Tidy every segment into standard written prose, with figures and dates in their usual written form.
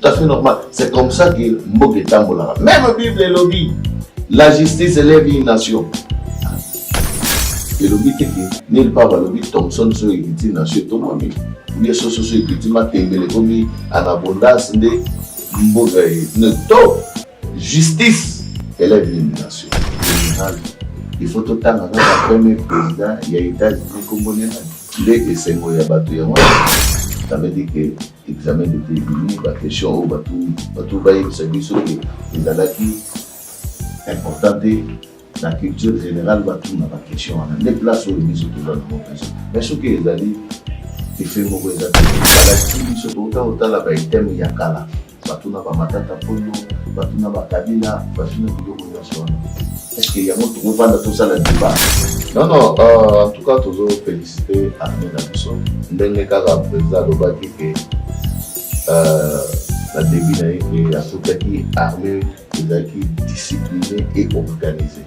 tout à fait normal. C'est comme ça que Mboke Tambola. Même Bible et lobby. La justice élève une nation. Le lobby qui n'est pas le lobby Thompson sur une nation. Tout le monde. Il y a ce qui est en abondance de Mboke. Justice élève une nation. Il faut tout le temps avoir le premier président. Il y a États-Unis comme on est. Les Sengo ya bato ya moi. Ça veut dire que l'examen de télévision, la question au bateau bail service qui est importante dans la culture générale bateau na la question on a des places où ils sont toujours dans le mais ce que les alliés ils font mauvais la team se autant la ba item ya kala bateau na ba matata polo bateau na ba kabila bateau na biloko nyonso est-ce qu'il y a moto ko vanda tout ça la débat. Non, en tout cas, toujours féliciter Armée Nabiso. Ndenge kaka président Lobaki que la début de Afrique armée est disciplinée et organisée.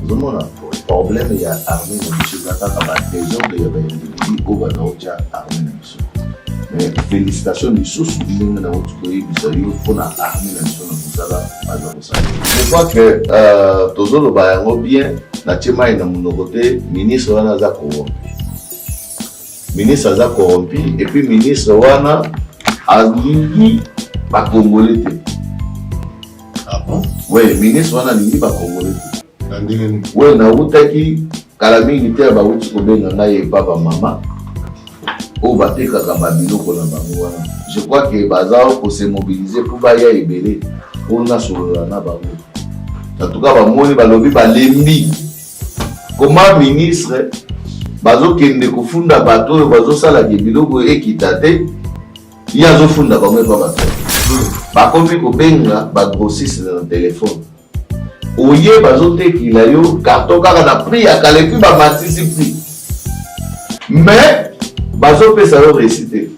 Nous avons un problème, il y a Armée Nabiso, il y a des gens qui ont individu au Banaocha Armée Nabiso. Mais félicitations du sous-souvenir de notre pays, pour l'Armée Nabiso. Je crois que toujours le Bayango bien. Nachema ina munogote ministre wana za corrompu. Ministre za corrompu et puis ministre wana alingi ba congolais. Ah bon? Oui, ministre wana alingi ba congolais. Ndenge. Oui, na utaki kala mingi te ba uti ko benga ngai papa mama. O bateka kamba biloko na bango wana. Je crois que bazao pour se mobiliser pour ba ya ebele pour na solola na bango. En tout cas ba moni ba lobi ba lembi. Comment ministre bazo kende kufunda bato bazo sala biloko ekitate yazo funda ba mwe ba bato ba komi ko benga ba grossiste na téléphone oye bazo tekila yo carton kaka na prix ya kalepi ba matisi prix mais bazo pesa yo réciter.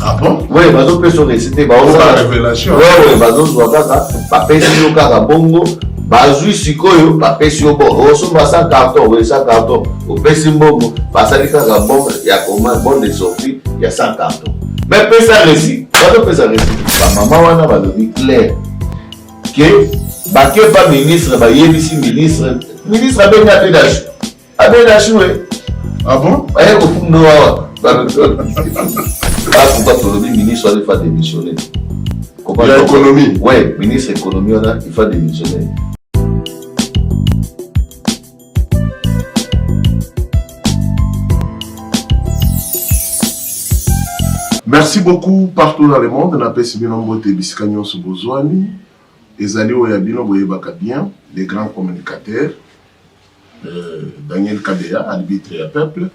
Ah bon? Oui, bazo pesa yo réciter ba la révélation. Oui, bazo zwa kaka ba pesa yo kaka bongo. Bazui sikoyo bapesi yo bon osomba sa carton we sa carton opesi mbongo basali kaka bon ya comment bon de sortie ya sa carton mais pesa récit bato pesa récit ba mama wana balobi clair que baké pas ministre ba yebisi ministre abedachu we. Ah bon? Aye ko fundo wa ba pourquoi tolobi ministre il faut démissionner. L'économie. Ouais, ministre économie il faut démissionner. Merci beaucoup partout dans le monde. On appelle ce binombo de Biscanyon Sobozouani. Ezali Oyabino Boyebaka bien, les grands communicateurs. Daniel Kabea, arbitre et peuple.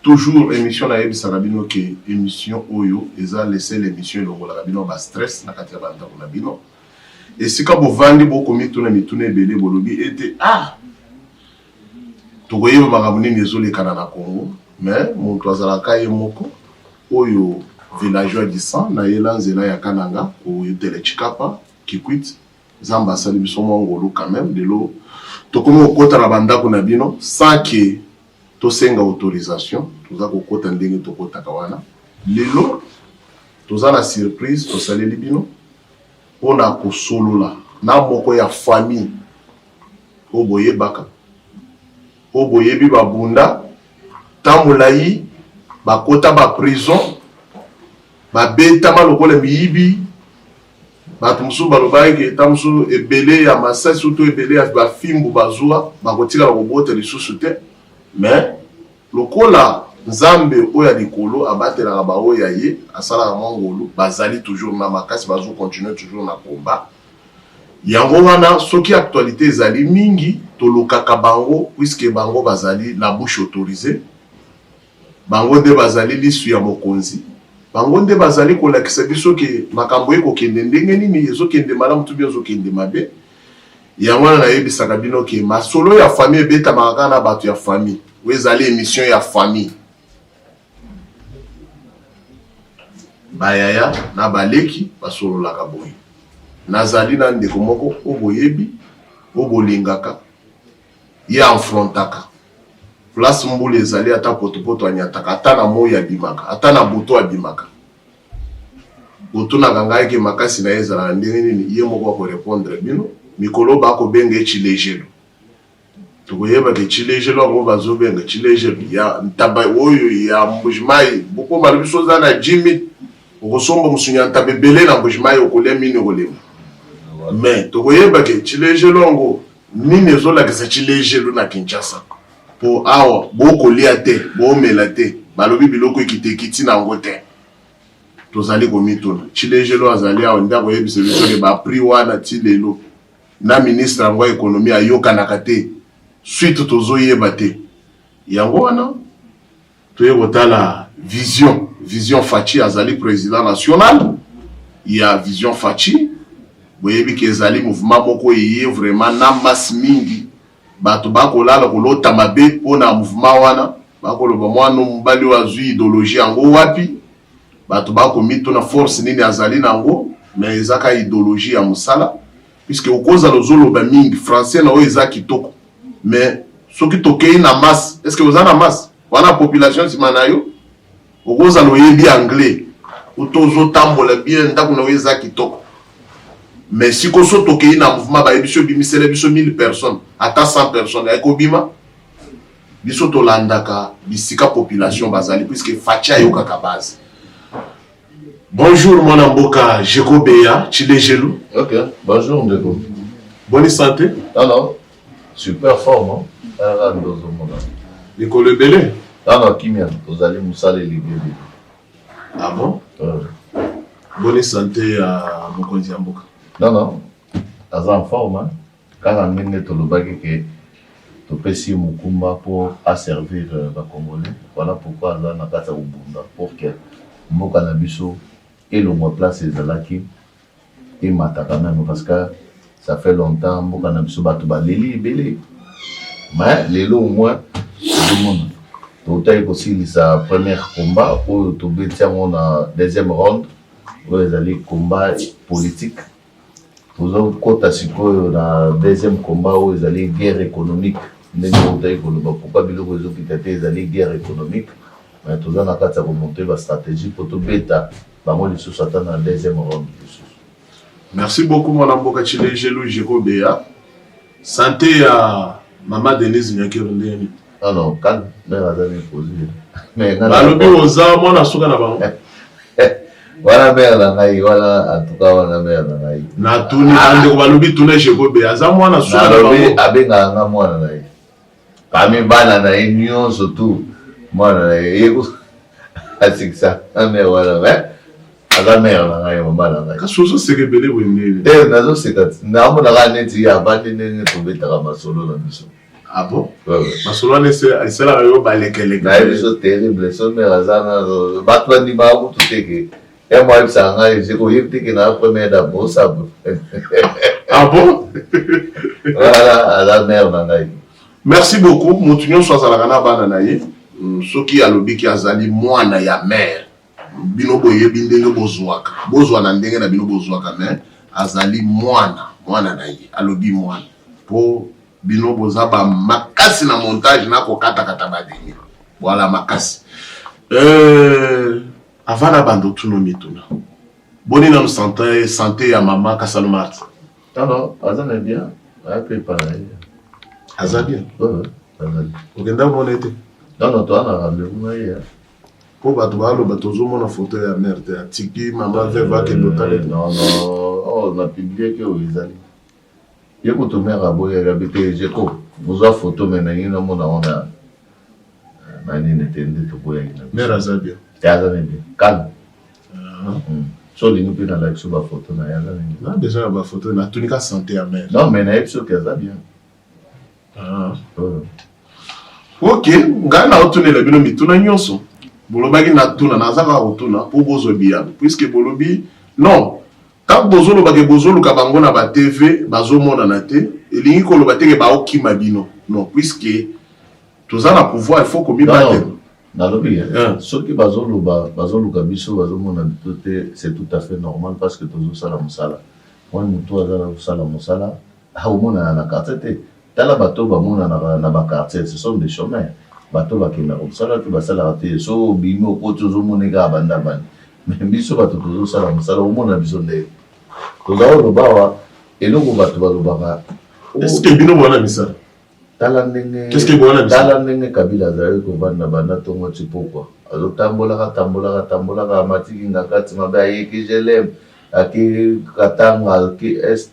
Toujours émission na Ebi Sarabino qui émission Oyo. Eza laissé l'émission le Rabino ba stress na katia banda kuna bino. Et si ka bo vandi bo komi tuna mitune belé bolobi était togoye makamuni nezole kana na Congo, mais mon twazalaka yemoko Oyo villageois du sang na yelanzela ya kananga ko yutele chikapa kikwit zamba sali biso ngolo quand même de l'eau to komi okota na banda kuna bino sans que to senga autorisation toza ko kota ndenge to kota kawana lelo toza na surprise to sali bino ona ko solola na moko ya famille oboye baka oboye bi babunda tamulayi bakota ba prison ba beta malokole miyibi batumsu balobaye ke tamsu ebele ya masasi surtout ebele ya ba fimbu bazua bakotika bakobota lisusu te mais lokola nzambe oya likolo abatela ba oya ye asala mongolo bazali toujours na makasi bazo continuer toujours na combat yango wana soki actualité ezali mingi tolokaka bango puisque bango bazali la bouche autorisée bango nde bazali lisu ya mokonzi bango nde bazali kolakisa biso ke makambo ekokende ndenge nini ezokende malamu tu bien ezokende mabe yango wana nayebisaka bino ke masolo ya famille ebetamaka kaka na bato ya famille oyo ezali émission ya famille bayaya na baleki basololaka boye nazali na ndeko moko oboyebi obolingaka ye affrontaka place mbule ezali ata potopoto anyataka ata na moyi abimaka ata na buto abimaka otuna kanga ke makasi na ezala ndenge nini ye moko ko répondre bino mikolo ba ko benga chilejelo to yeba ke chilejelo ngo bazobenga chilejelo ya ntaba oyo ya mbujimai boko bali bisoza na Jimmy okosomba musunya ntabe belé na mbujimai okole mini olema mais to yeba ke chilejelo ngo nini ezola ke chilejelo na Kinshasa po awa boko lia te bo mela te balobi biloko ekitekiti na ngote tozali komituna chilejelo azali awa ndako yebise biso ke ba prix wana ti lelo na ministre yango ya économie ayokanaka te suite tozoyeba te yango wana toyebotala vision Fachi azali président national ya vision Fachi boyebi ke ezali mouvement moko eye vraiment na masse mingi bato bakolala kolota mabe mpona mouvement wana bakoloba mwana mobali wazwi idéologie yango wapi bato bakomituna force nini azali nango mais ezaka idéologie ya mosala puisque okoza lozoloba mingi français na oyo eza kitoko mais soki tokei na masse est-ce que oza na masse wana population nsima na yo okoza loyebi anglais otozotambola bien ndako na oyo eza kitoko mais siko so tokei na mouvement bayebi so bimisele biso 1000 personnes ata 100 personnes ekobima biso tolandaka bisika population bazali puisque Fachi ayokaka base. Bonjour mon amboka Jeko Beya Chilejelo. Ok, bonjour Ndeko. Bonne santé. Non, super forme, hein. Nicole Belé. Non, Kimian, vous allez me saler les gars. Ah bon? Bonne santé à Mokonzi Amboka. Non, as en forme, hein. Quand on est tout le baguette que tu peux si Mukumba pour asservir les Congolais. Voilà pourquoi là, on a pas Ubunda pour que Mokanabiso et le mot place est là qui et mata quand même parce que ça fait longtemps Mokanabiso Batouba Lili Belé. Mais les lots au moins tout le monde. Tout est aussi sa première combat où tu tiens mon deuxième round où ils allaient combat politique. Vous avez côté siko na deuxième combat où ils allaient guerre économique. Pourquoi biloko les hôpitaux ils allaient guerre économique. Mais tout ça n'a pas remonter la stratégie pour tout bêta. Bango les sous attendent en deuxième round. Merci beaucoup mon amboka Chilejelo Jeko Beya. Santé à maman Denise Nyakirundeni. Ah non, calme, mais la dernière posée. Mais balobi oza mona suka na bango. Voilà mère na ngai, voilà en tout cas voilà mère na ngai. Na tuni ande ko balobi tuna Jeko Beya za mona suka na bango. Abenga nga mwana na ye. Kami bana na ye nyonso tu mwana na ye. Asikisa mère wala mais aza mère na ngai mama na ngai. Kasoso sekebele wendele. Nazo sekati. Na mona ka neti ya bandi ndenge tobetaka masolo na biso. Ah bon? Masolo c'est la yo balekele. Na biso terrible so mère azana batwa ni ba ku tuteke. Et moi il s'anga je ko yipti que na première d'abord ça. Ah bon? Voilà la mère na ngai. Merci beaucoup. Mutunyo swazala na bana na ye. Soki alobi ki azali mwana ya mère. Bino boye bindenge bozwaka. Bozwana ndenge na bino bozwaka mais azali mwana na ye. Alobi mwana. Po bino bozaba makasi na montage na kokata kata badini. Voilà makasi. Avant la bande tuno mituna. Boni na santé ya mama Kasalo Marti. Non, azana bien. Après pareil. Aza bien. Azali. Ogenda mona ete. Non, toi na rendez-vous na ye. Po bato balo bato zo na photo ya mère te tiki mama veva ke dotale. Non, on a publié que Izali. Il y a beaucoup de mères à boire et habiter. J'ai quoi? Vous avez photo, mais il y a on a. Nani n'était tout boire. Mère Azabia. Azabia. Calme. So les nous peut dans la photo na Azabia. Non, déjà la photo na tunika santé à mère. Non, mais na epso Azabia. Ok, ngana otune la bino mituna nyonso. Bolobaki na tuna na zaka otuna po bozo bia puisque bolobi non. Quand bozolo bake bozolo kabango na ba TV bazomona na te elingi ko loba teke ba okima bino non puisque toza na pouvoir il faut ko mibate na lobi soki bazolo kabiso bazomona te c'est tout à fait normal parce que tozo sala musala moi mutu azala sala musala aumona na quartier tala bato bamona na ba quartier ce sont des chômeurs bato bakina musala tu basala te so bimo ko tozo moneka banda bani mais biso bato tozosala mosala omona biso ndenge tozala oloba awa eloko bato balobaka est-ce que bino bona misala tala ndenge qu'est-ce que bona misala tala ndenge Kabila azalaki kovanda banda ntongo ti pokwa azotambolaka amatiki nga kati mabe ayeki jelem ake katanga ake est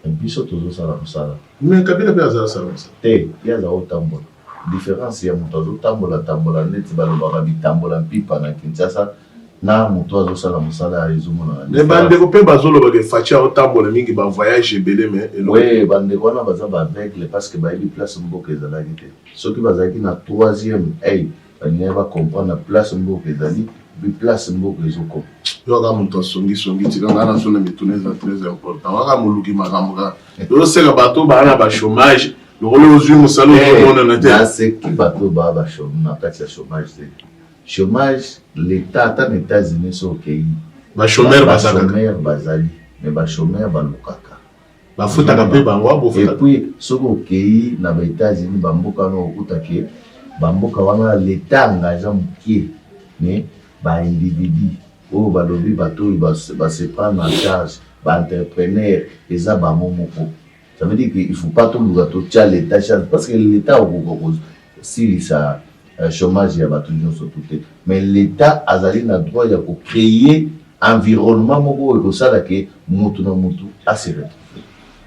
biso tozosala mosala mais Kabila mpe azala sala mosala te ye azala otambola différence ya moto azotambola neti balobaka bitambola mpipa na Kinshasa na moto azosala mosala ezomonana mais bandeko mpe bazolobaka faci aotambola mingi bavoyage ebele mais oui bandeko wana baza baaveugle parce que bayebi place mboka ezalaki te soki bazalaki na 3e ay balingai bacomprendre na place mboka ezali bi place mboka ezokoma yo kaka moto asongisongi tika ngai na sona mituna eza très important kaka moluki makambo kaka tozoseka bato baa na bachômage lokolo ozwi mosala ozomonana te naseki bato baa na kati ya chômage te chômage l'état ata na États-Unis so okei bachômeur bazali mais bachômeur balukaka bafutaka mpe bango epuis soki okei na ba-États-Unis bamboka wana okutaki bamboka wana l'état engagea mokie mais baindividu oyo balobi bato oyo base prendre en charge baentrepreneur eza bango moko. Ça veut dire qu'il ne faut pas tout le temps l'État parce que l'État si ça chômage ya bato nyonso tout mais l'État azali na droit ya ko créer environnement moko ko sala ke mutu na mutu asire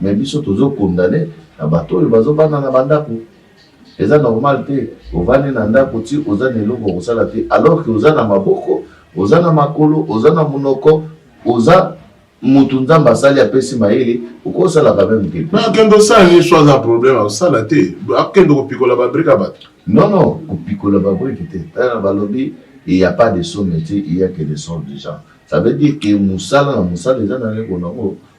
mais biso tozo condamner na bato oyo bazo bana na bandako eza normal te ovani na ndako ti oza na eloko ko sala te alors que oza na maboko oza na makolo oza na munoko oza mutu nzamba asali apesi mayele okosala quand même quelque chose akendo sala ni soit un problème osala te akendo kopikola babrika bato non kopikola babrika te tala balobi il y a pas de somme il y a que des sommes de gens ça veut dire que musala na musala eza na leko na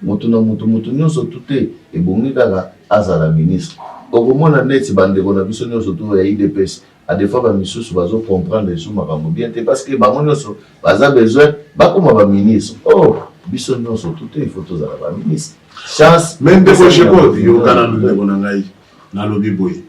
mutu na mutu nyonso tute ebongi kaka azala ministre okomona neti bandeko na biso nyonso to ya IDPS à des fois bamisusu bazo comprendre les makambo bien te parce que bango nyonso baza besoin bakoma baministre biso nyonso tout il faut tozala baministre chance même ndeko jeko yokana ndeko na ngai nalobi boye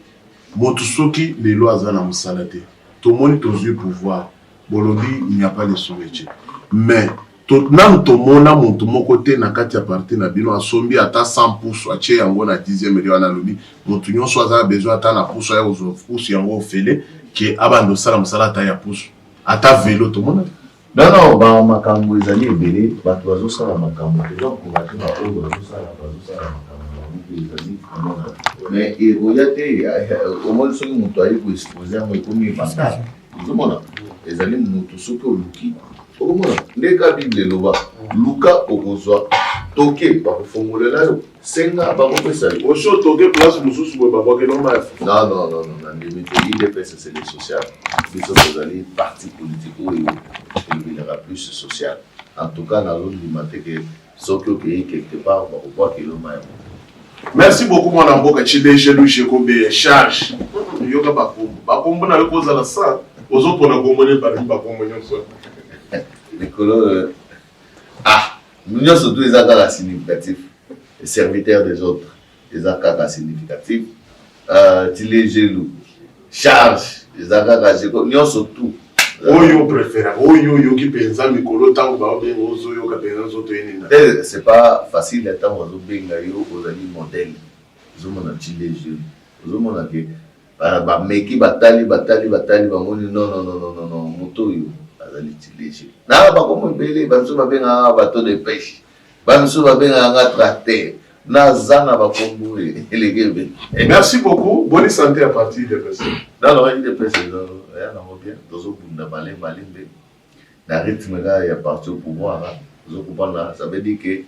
motu soki lelo aza na mosala te tomoni tozwi pouvoir bolobi il n'y a pas de son métier mais nanu tomona motu moko te na kati ya parti na bino asombi ata 100% atie yango na 10e rio analobi motu nyonso aza besoin ata na puso ya kozwa puso yango ofele ke abanda osala mosala ata ya puso ata velo tomona non bamakambo ezali ebele bato bazosala makambo eza kokobatuna oyo bazosala makambo ezali mais ekoya te omoni soki moto ayi koexpose yango ekomi ebanda ozomona ezali moto soki oluki okomona ndeka bible eloba luka okozwa toke bakofongolela yo senga bakopesa yo oso toke place mosusu boye babwakeloma non na ndimi te IDPS c'est le social biso tozali parti politique oyo elobelaka plus social en tout cas nazondima te ke soki okei quelque part bakobwakeloma yango. Merci beaucoup mwana mboka chideshe lushe kombe charge yoka bakombo na yo kozala sa ozopona komone bari bakombo nyonso Nicolas, nous surtout les actes significatifs, les serviteurs des autres, les actes significatifs, les gelous, charge, les actes nous surtout. Oyo préfère, oyo qui pensa Nicolas tant que ba ben ozo yo ka pensa zoto yenina. C'est pas facile de temps ozo benga yo ozali modèle. Ozo mona les gelous. Ozo mona ke ba meki batali bamoni non moto yo. Na bakomo ebele bamiso babengaka bateau de pêche bamiso babengaka tracteur naza na bakombo eleke ebele. Merci beaucoup, bonne santé à partir de personnes. Non IDPS ya nango bien tozobunda malembe na rythme kaka ya parti au pouvoir tozokopana ça veut dire que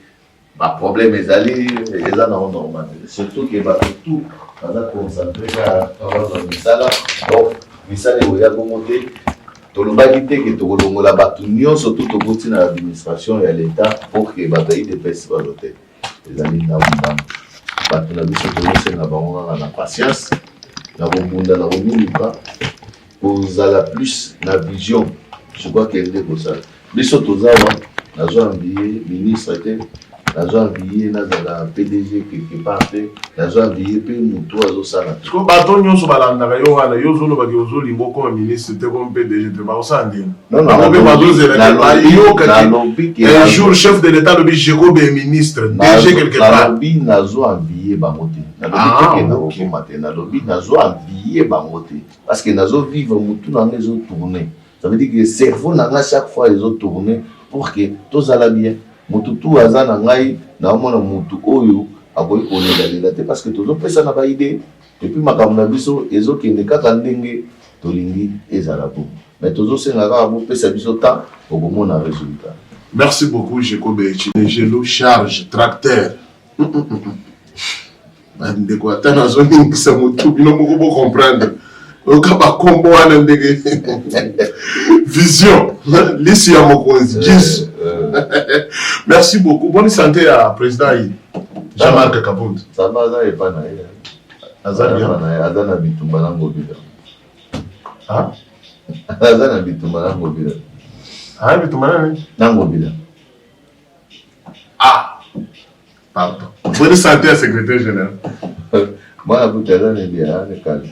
baproblème ezali eza nango normal surtout ke bato tout baza concentré kaka bazwa misala donc misala ekoya bongo te tolobaki te ke tokolongola bato nyonso to tokoti na administration ya l'état pour que bato ya IDPS bazo te ezali ndambu bato na biso tozosenga bango kaka na patience na kobunda na komuluka kozala plus na vision je crois ke nde kosala biso toza wa nazwa ambie ministre te nazwa envie nazala PDG quelque part te nazwa envie mpe motu azosala te bato nyonso balandaka yo wana yo ozolobaki ozolinga okoma ministre te comme PDG te bakosala ndeni un jour chef de l'état lobi Jacob est ministre DG quelque part nalobi nazwa envie bango te nalobi teke nakokoma te nalobi nazwa envie bango te parce que nazovivre motu nanga ezotourne ça veut dire que cerveau nanga chaque fois ezotourne pour que tozala bien motu tu aza na ngai naomona motu oyo akoki kolelalela te parce que tozopesa na baide epuis makambo na biso ezokende kaka ndenge tolingi ezala bo mais tozosenga kaka bopesa biso temps okomona résultat. Merci beaucoup Jacob Echilejelo charge tracteur ndeko ata nazoningisa motu bino moko bocomprendre oka bakombo wana ndenge vision lisi ya mokonzi jis. Merci beaucoup. Bonne santé à président Jean-Marc Kabund. Ça va, ça est pas naïf. Azana bitumba nango bila. Ah? Azana bitumba nango bila. Ah, bitumba nango bila. Ah. Pardon. Bonne santé à secrétaire général. Moi, vous avez bien, calme.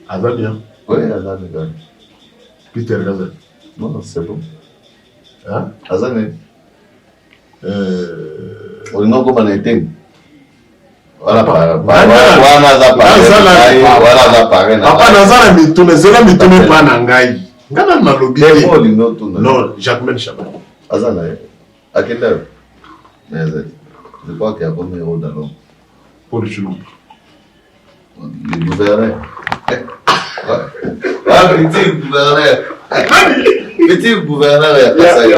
Azana bien. Oui, Azana calme. Peter Gazet. Non, c'est bon. Hein? Azane. Olingo koma na eteng. Voilà pare. Papa nazala mitune zela mitune pa na ngai. Ngana na lobi. Non, Jacques Chabat. Azana. Akenda. Mais je crois qu'il y a combien d'euros dans l'homme. Pour le Chulou. Le gouverneur. Ah, petit gouverneur. Petit gouverneur ya Kasai.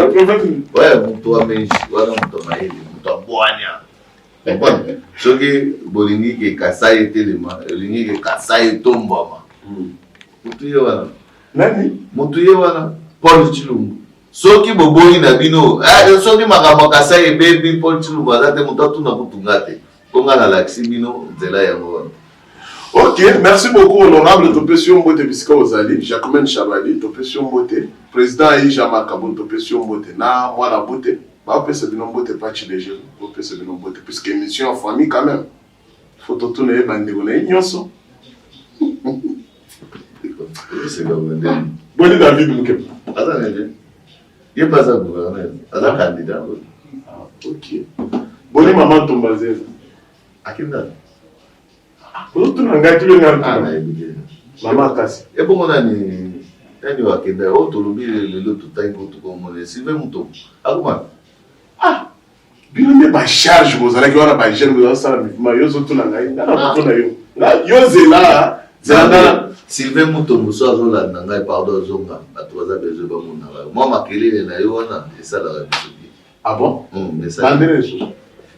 Ouais, mutu amenshi, wana mutu maili, mutu abwanya. Comprendre? Soki bolingi ke Kasai etelema, bolingi ke Kasai etombama. Mutu ye wana. Nani? Mutu ye wana. Paul Chilumbu. Soki boboyi na bino, soki makambo Kasai ebebi Paul Chilumbu azate mutu atuna kutunga te. Konga na laksi bino nzela yango wana. Ok, merci beaucoup, honorable Topession Mbote Bisika Ozali, Jacquemin Chabali, Topession Mbote, président Jean-Marc Kabund, Topession Mbote, na moi la beauté, bah on peut se dire Mbote pas chez les jeunes, on peut se dire Mbote, puisque émission en famille quand même, faut tout tourner, bandegona, ignoso. C'est comme un Bonne David Mouké. Attendez, il n'est pas un gouverneur, il est un candidat. Ah, ok. Bonne maman Tombazé. À quelle date? Mama kasi. Et bon, on a ni wakenda otolobi lelo tutango tukomone Sylvain Mutombo. Akuma. Ah. Bino ne ba charge bozala ki wana ba jeune bozala sala ma yozo tuna ngai ngana mutona yo. Nga yozela zala Sylvain Mutombo so azolanda ngai pardon zonga batoza bezo ba mona. Moi makelele na yo wana esala bisobi. Ah bon? Mais ça.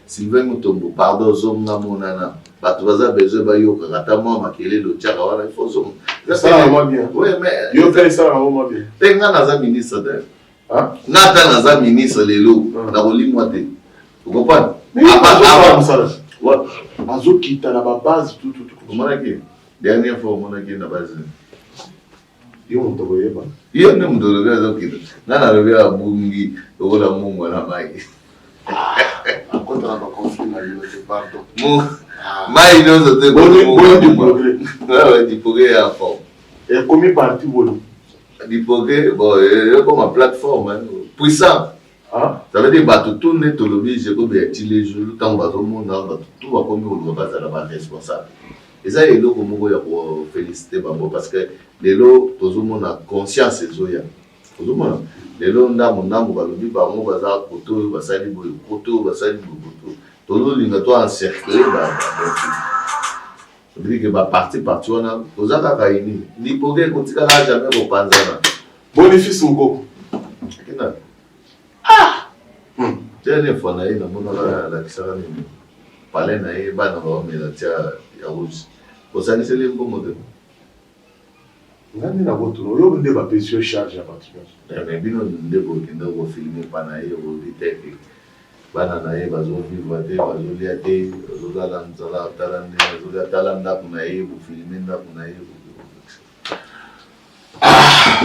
Sylvain Mutombo pardon zonga monana. Bato baza besoin ba yo kata mo makele lo tchaka wana il faut zo. Ça va bien. Oui mais yo fait ça va bien. Tenga naza ministre de. Hein? Nata naza ministre lelo na kolimwa te. Vous comprenez? Apa ça. Ouais. Azo kita na ba base tout. Comment est-ce dernière fois on a qui na base. Yo on to yeba. Yo ne mu do ga zo kita. Na na le ya bungi o la mungu na mai. Contre la conflit na yo pardon. Mais il nous a dit bon du progrès à fond. Et combien parti bon? Du progrès, bon, comme une plateforme puissant. Ah. Ça veut dire que tout le monde est obligé les jours, tant que tout le monde tout va comme on va être responsable. Et ça, il faut que féliciter parce que les lots, tout le monde a conscience de ça. Tout le monde. Les lots, on a balobi bango baza koto basali boyo koto basali boyo. Tout le monde est encerclé. Ça veut dire que parti on a tous les kaini. L'hypothèse continue à jamais au panzana. Bonifice Moko. Ah. Tiens les fois na ina mona la kisara ni. Pale na e bana ba me la tia ya rouge. Osani c'est le bon modèle. Ngani na botu no yo nde ba pension charge ya participation. Mais bino nde ko kenda ko filmer pana e o biteke. Bana na ye bazo vivre te bazo lia te bazo la nzala talande bazo la talanda kuna ye bu filmer nda kuna ye.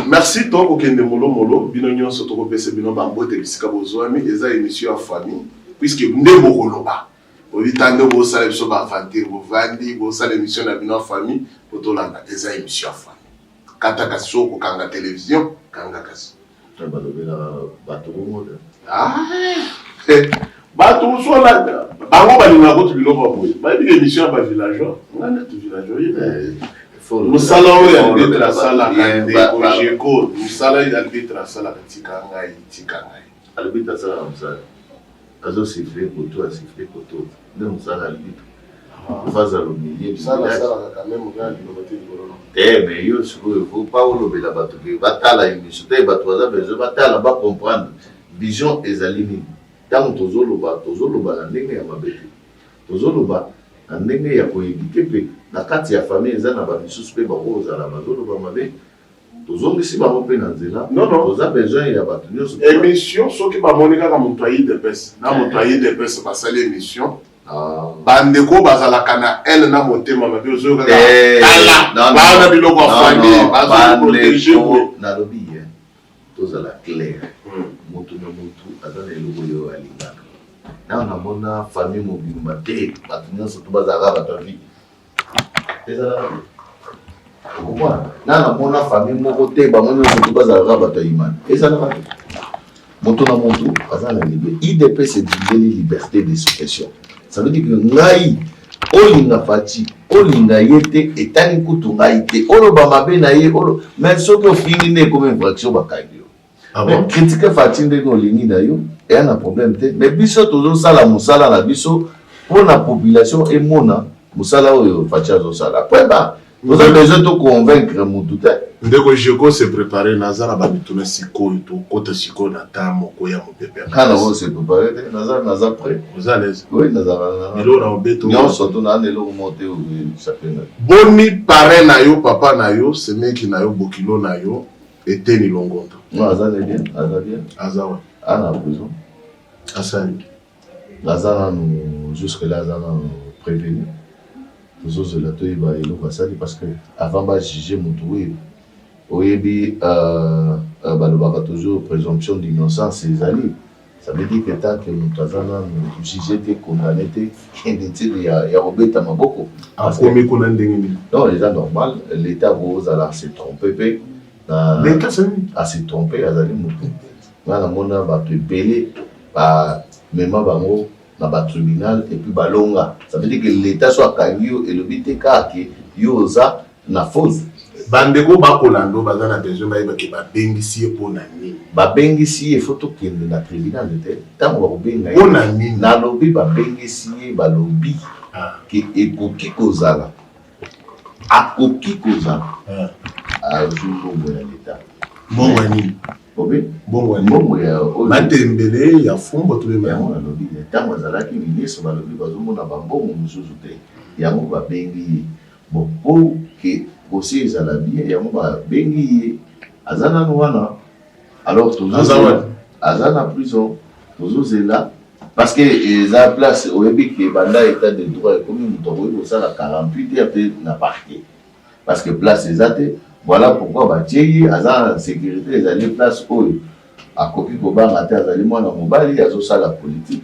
Merci donc au kende molo bino nyonso to ko pese bino ba mbote bisika bozwami eza émission en famille puisque ndebo koloba ovitande bo sala biso ba aventure bo vandi bo sala émission na bino famille otolanda eza émission famille kata kaso ko kanga télévision kanga kasi bato bongo bato so la bango balinga ko biloko boye ba bi émission ba villageois ngana tu villageois musala oyo albitre asala kande kojeko musala albitre asala katika ngai albitre asala musala azo siffler koto a siffler koto nde musala albitre phase à l'omilier du village mais yo sikoyo faut pas olobela bato ke batala émission te bato baza besoin batala bacomprendre vision ezali nini ntango tozoloba na ndenge ya mabe te tozoloba na ndenge ya koyebike mpe na kati ya famille eza na bamisusu mpe bakozala bazoloba mabe tozongisi bango mpe na nzela toza besoin ya bato nyonso émission soki bamoni kaka moto ayi depese na moto ayi depese basali émission bandeko bazalaka na ele na motema mabe ozoyoka bana biloko ya famille bazoprotege nalobi tozala clair motu na motu aza na eloko oyo alingaka na namona famille mobimba te bato nyonso to bazalaka bato ya vie ezalaka na namona famille moko te bango nyonso to bazalaka bato ya imani ezalaka te motu na motu aza na liberté idps edingeli liberté d'expression. Ça veut dire que ngai olinga fati olinga yete etani kutu ngai te oloba mabe na ye olo mais soki ofini ne comme infraction bakangi yo mais critique fati ndenge olingi na yo eya na problème te mais biso tozosala mosala na biso pour la population emona mosala oyo fati azosala après ba vous avez besoin de convaincre mutu te ndeko jeko se préparer nazara ba bituna sikoyo to kota sikoyo na tamo ko ya mopepe kana on se préparer nazara prêt vous allez oui nazara ilo na obeto non surtout na nelo monter au chapena boni pare na yo papa na yo semeki na yo bokilo na yo eteni longondo non azana bien azawa ana prison asali nazara nous jusque là azana prévenu nous autres là toi il va passer parce que avant de juger mon tour oyebi balobaka toujours présomption d'innocence et zali ça veut dire que tant que nous azana nous juger te condamné te kende ya robeta maboko akomi kuna ndenge ni non les gens normal l'état vous allez se tromper pe l'état c'est à se tromper azali mutu na mona ba te belé ba mema bango na ba tribunal et puis balonga ça veut dire que l'état soit kangio et le bité kake yoza na fausse bandeko bakolando bazana besoin ba ke ba bengisi pona nini ba bengisi il faut to kende na tribunal te tango ba benga pona nini na lobi ba bengisi ba lobi ke ekoki kozala akoki kozala jour de l'état bongo nini bongo ya matembele ya fumbo to le yango na lobi tango azalaki ministre ba lobi bazomona bambongo mosusu te yango ba bengi bon po ke aussi ezala bien yango ba bengi azana wana alors toujours azana prison tozozela parce que eza place oyebi ke banda état de droit comme moto oyebi osala 48 heures te na parquet parce que place eza te voilà pourquoi batie aza sécurité ezali place oyo akoki kobanga te azali mwana mobali azosala politique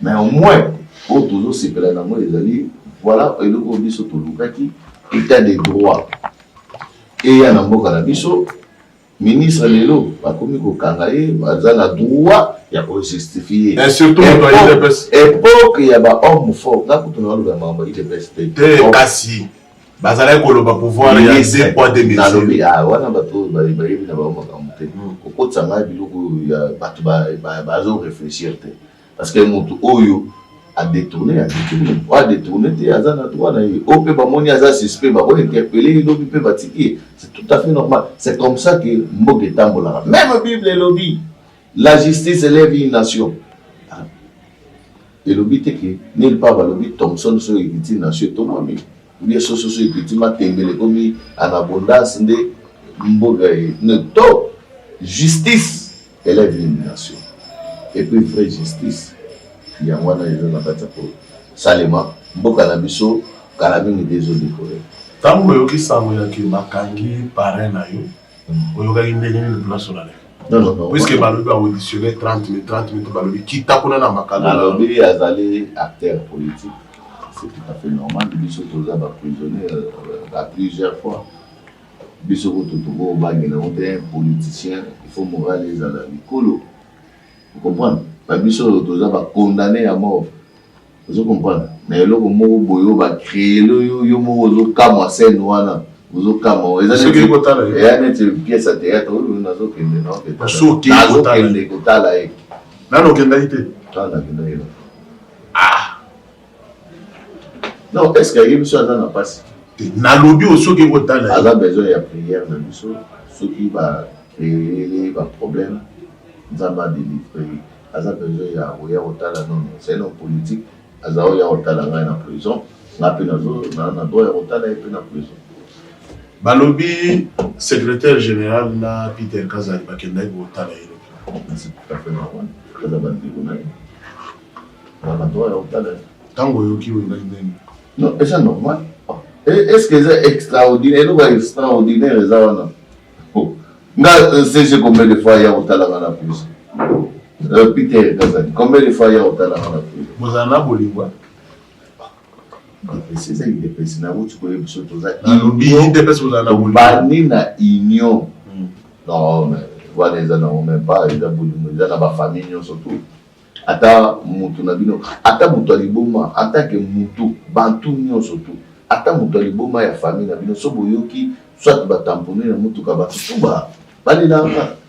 mais au moins oyo tozosepela nango ezali voilà eloko biso tolukaki état de droit eya na mboka na biso ministre lelo bakomi kokanga ye baza na droit ya kojustifier et surtout époque ya bahomme fort nakutu na baloba mambo idps te kasi bazala koloba pouvoir ya deux poids deux mesures wana bato bayebi na bamakambo te kokotisa ngai biloko ya bato bazo réfléchir te parce que motu oyo adétourné te aza na droit na ye oyo mpe bamoni aza suspect bakointerpele elobi mpe batiki c'est tout à fait normal c'est comme ça que mboka etambolaka même bible elobi la justice élève une nation elobi te ke nil part balobi Thomson so ekiti nation tomwami bien soso ekiti matembele komi en abondance nde mboka ne to justice élève une nation et puis vraie justice yango wana eza na kati ya salema mboka na biso kala mingi te ezodekore ntango oyoki sango yaki bakangi parrain na yo oyokaki ndenge nini place olale Non. Puisque Balobi a auditionné 30 minutes, Balobi qui t'a connu dans ma carrière. Balobi a allé acteur politique. C'est tout à fait normal. Biso toza ba prisonnier à plusieurs fois. Biso Totogo Bagina, on est un politicien, il faut moraliser à la Nicolo. Vous comprenez? Biso toza ba condamné à mort. Vous comprenez? Mais là, comment vous va créer le yo kama scène wana. Vous kama. Ce qui est important là. Et un pièce à théâtre, nous avons kende non. Ce qui est important là. Là, nous avons été. Ah. Non, est-ce qu'il y a une chose à la passe? Na lobby au soki kotala. Aza besoin de prière na biso, ce qui va créer les problèmes, nzamba délivrer. Aza besoin ya oya otala non, c'est non politique. Aza oya otala nga na prison, na pe na zo na doya otala et na prison. Balobi secrétaire général na Peter Kazali bakenda otala ile. C'est tout à fait normal. Kaza bandi kuna. Na doya otala. Tango yoki wenda ndeni. Non, c'est normal. Est-ce que c'est extraordinaire? Nous, extraordinaire, c'est combien de fois il y a au talent à la plus? Peter Kazani, combien de fois il y a au talent à la plus? Vous en avez bolingwa? C'est ça, il dépêche. Tu connais plus tout ça. Il dépêche, vous en avez bolingwa. Banina union. Non, mais voilà, ils n'en ont même pas. Ils ont ma famille, surtout. Ata mutu na bino, ata mutu aliboma, ata ke mutu, bantu nyo surtout. Ata mutu aliboma ya famille na bino sobo yoki soit batamponer na mutu ka batuba bali na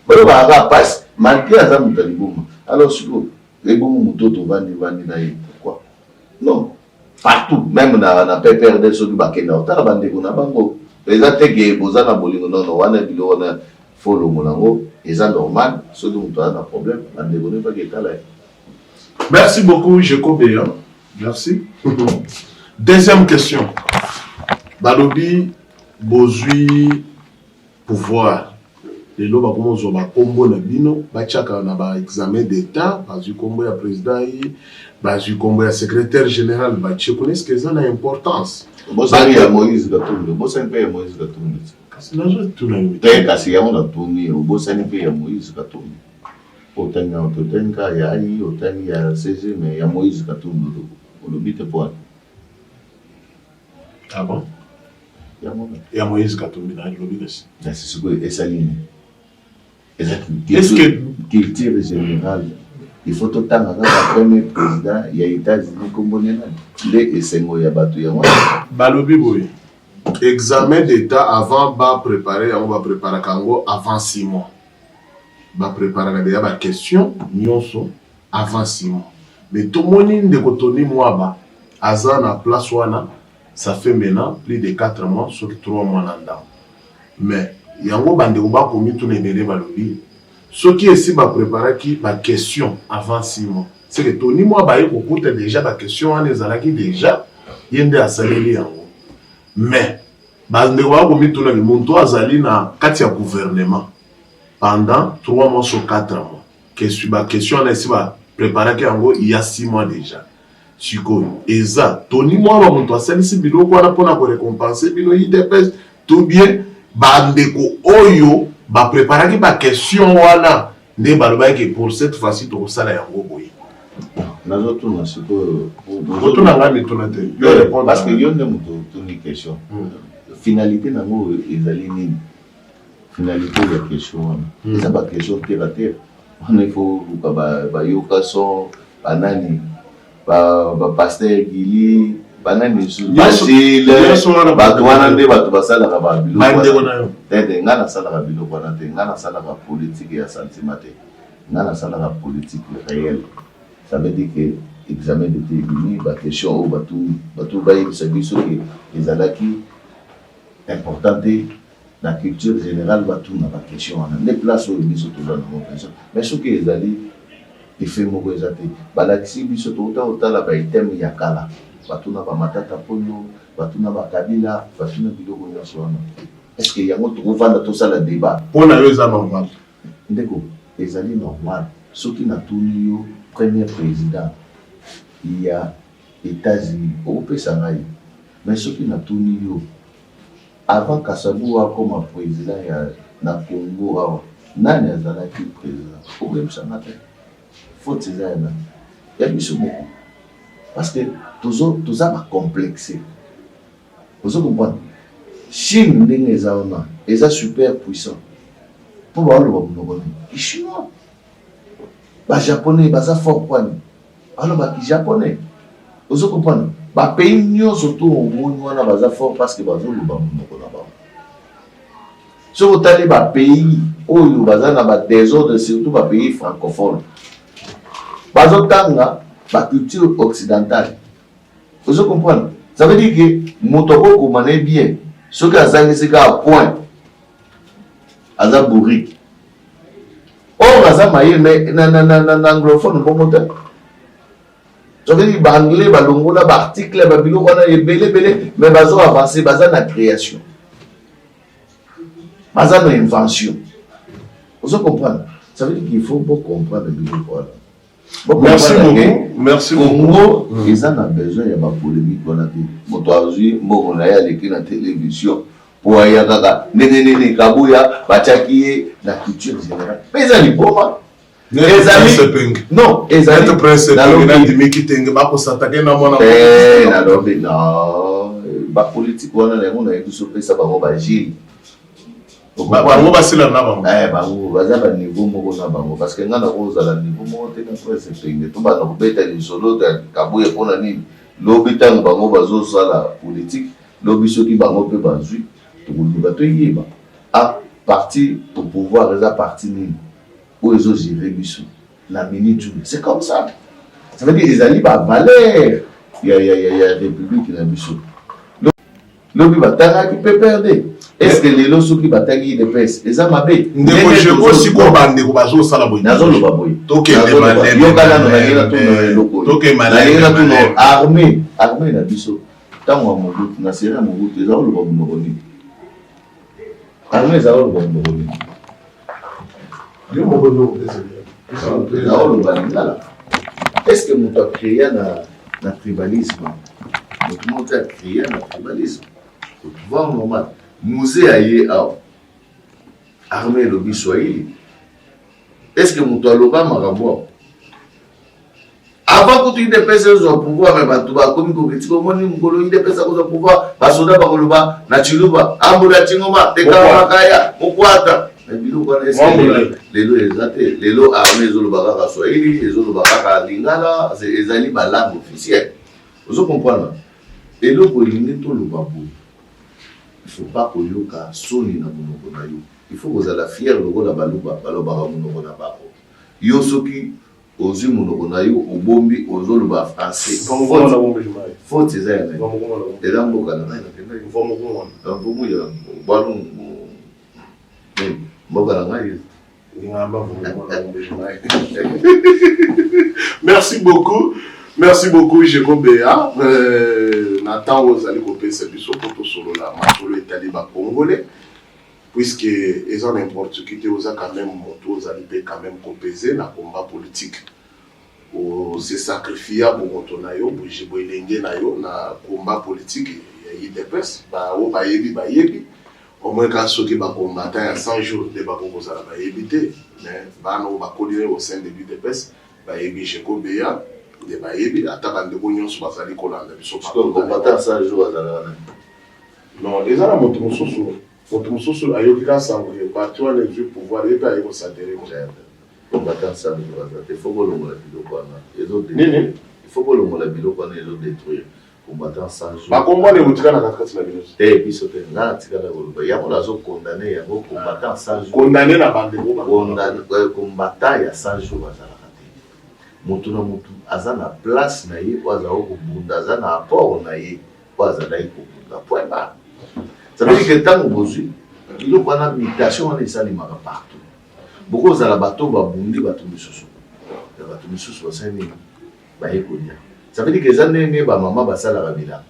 balo ba ga passe malgré ata mutu aliboma alors siko ebomo mutu to vandi na ye pourquoi non partout même na PPRD so du bakena otala bandeko na bango eza teke bozana bolingo non wana bilo wana follow molango eza normal so du mutu na problème bandeko ne pas que kala. Merci beaucoup, Jacob Béan. Merci. Deuxième question. Balobi, Bozui, pouvoir. Les lois, comment on va combo na bino, bachaka na ba examen d'état, bazu combo ya président, bazu combo ya secrétaire général, bachi connaissent que ça a importance. Bosa ya Moïse Gatumbi, bosa mpe ya Moïse Gatumbi. Kasi na jo tuna yo. Kasi ya ona tuni, bosa mpe ya Moïse Gatumbi. Otanga otenga ya ai otanga ya CG mais ya Moïse Katumbi olobite point. Ah bon? Ya Moïse Katumbi na lobite. C'est ce que esaline. Est-ce que culture générale il faut otanga ka premier président ya États-Unis kombonena le esengo ya bato ya wana. Balobi boy. Examen d'état avant ba préparer, on va préparer kango avant 6 mois. Va préparer déjà la question nyonso avant 6 mois. Mais tout le monde de kotoni moi aza na place wana ça fait maintenant plus de 4 mois sur 3 mois nanda. Mais yango bande ba komi tout les délais balobi. Ce qui est si va préparer qui la question avant 6 mois. C'est que toni moi ba écoute déjà la question en ezalaki déjà yende asaleli yango. Mais bande ba komi tout le monde azali na kati ya gouvernement. Pendant 3 mois sur 4 mois. La question est préparée il y a 6 mois déjà. Et ça, Tony, moi, je vais vous dire pour récompenser, il dépêche tout bien. Bandeko Oyo va préparer la question pour cette fois-ci, tu vas saler en gros. Parce que il y a une question. Finalité, c'est finalité de la question. Et ça, pas question terre à terre. Il faut que yokason, banani, pasteur Gili, banani, Basile, Batouanande, Batoubasala, Rababilo. Ngana sala Rabilo, Ngana sala politique et sentimental. Ngana sala politique réelle. Ça veut dire que l'examen de Tégini, la question où Batou Baïm, c'est bien sûr que les alaki importantes. La culture générale va tout dans la question. Les places où ils sont toujours dans la question. Mais ce qui est allé, il fait mon résultat. Balaxi, ils sont tout le temps là, ils t'aiment yakala. Batou n'a pas matata poyo, batou n'a pas kabila, batou n'a pas biloko nyonso. Est-ce qu'il y a un autre dans tout ça le débat? Pour la raison normale. Ndeko, les alliés normal. Ce qui n'a tout le premier président, il y a États-Unis, Européens Sanaï. Mais ce qui n'a tout le avant Kassabou comme président na Congo, nani azalaki président okuyebisanga te faute eza ya nani ya biso moko parce que toza bacomplexe ozo comprendre Chine ndenge eza wana eza super puissant mpo baoloba monoko nini chinois bajaponais baza fort kwani balobaki japonais ozo comprendre bapays nyonso to omoni wana baza fort parce que bazoloba monoko na bango soki otali bapays oyo baza na badésordre surtout bapays francophone bazotanga baculture occidentale ozo comprendre ça veut dire que moto akokoma ne bien soki azangisi ka point aza bourrique or aza maye mais na anglophone bongo te ça veut dire baanglais balongola baarticle babiloko wana ebele mais bazo avancer baza na création baza na invention ozo comprendre ça veut dire qu'il faut pas comprendre biloko wana merci beaucoup merci Congo eza na besoin ya bapolémique wana te moto azwi mbongo na ye aleki na télévision po aya kaka ndenge kabuya batiaki ye na culture générale mpe eza liboma non ezali nalobi non bapolitique wana na yango na ye biso pesa bango bagile bango basila na bango bango baza ba niveau moko na bango parce que nga na kozala niveau moko te na prince penge to bana kobeta lisolo kabuya mpona nini lobi ntango bango bazosala politique lobi soki bango mpe bazwi tokoluka toyeba a parti au pouvoir eza parti nini oyo ezogere biso la minute c'est comme ça ça veut dire ezali bavaleur ya république na biso lobi batangaki mpe perde est-ce que lelo soki batangi UDPS eza mabe ndeko jeko siko bandeko bazosala boye nazoloba boye yokala no armée na biso ntango ya mobutu na seri ya mobutu eza koloba monoko nini armée eza koloba monoko nini eza koloba lingala est-ce que moto acréa na tribalisme moto moto acréa na tribalisme pouvoir normal musée aye awa armée elobi swahili est-ce que moto aloba makambo awa avant kutu UDPS ezwa pouvoir me bato bakomi kokritika omoni mokolo UDPS akozwa pouvoir basoda bakoloba na chiluba ambola tingoma tekala makaya mokwata biloko wana lelo eza te lelo armée ezoloba kaka swahili ezoloba kaka lingala ezali balangue officielle ozo comprendre eloko elingi toloba boye il faut pas koyoka soni na monoko na yo il faut kozala fier lokola balobaka monoko na bango yo soki ozwi monoko na yo obombi ozoloba français faute eza ya nani eza mboka na ngai nakendaki ya balungu mboka na ngai merci beaucoup Jacob Béa Nathan ozali kopesa biso poto solo la masolo etali ba congolais puisque ils ont n'importe qui te oza quand même moto ozali pe quand même compéser na combat politique o se sacrifier pour moto na yo bojibo elenge na yo na combat politique ya UDPS ba o ba yebi au moins quand ceux qui ba combattant ya 100 jours de ba kozala ba yebité mais ba no ba coordonner au sein de l'UDPS ba yebi Jacob Béa de bayebi ataka ndeko nyonso bazali kolanda biso combattant 100 jours azala non ezala moto mosusu ayoki kasango parti wana ezwi pouvoir yepe aye kosadere combattant 100 jours azala il faut kolongola biloko wana il faut kolongola biloko wana ezodétruire combattant 100 jours bakombane kotika na katikati na bino te biso te nga natikala koloba yango nazokondane yango combattant 100 jours condamné na bandeko combattant ya 100 jours azala motu na motu aza na place na ye po azala kobunda aza na apport na ye po azalaki kobunda point barre ça veut dire que ntango bozwi biloko wana mutation wana esalemaka partout bokozala bato babundi bato misusu basali nini baye kolia ça veut dire que eza ndenge bamama basalaka bilanga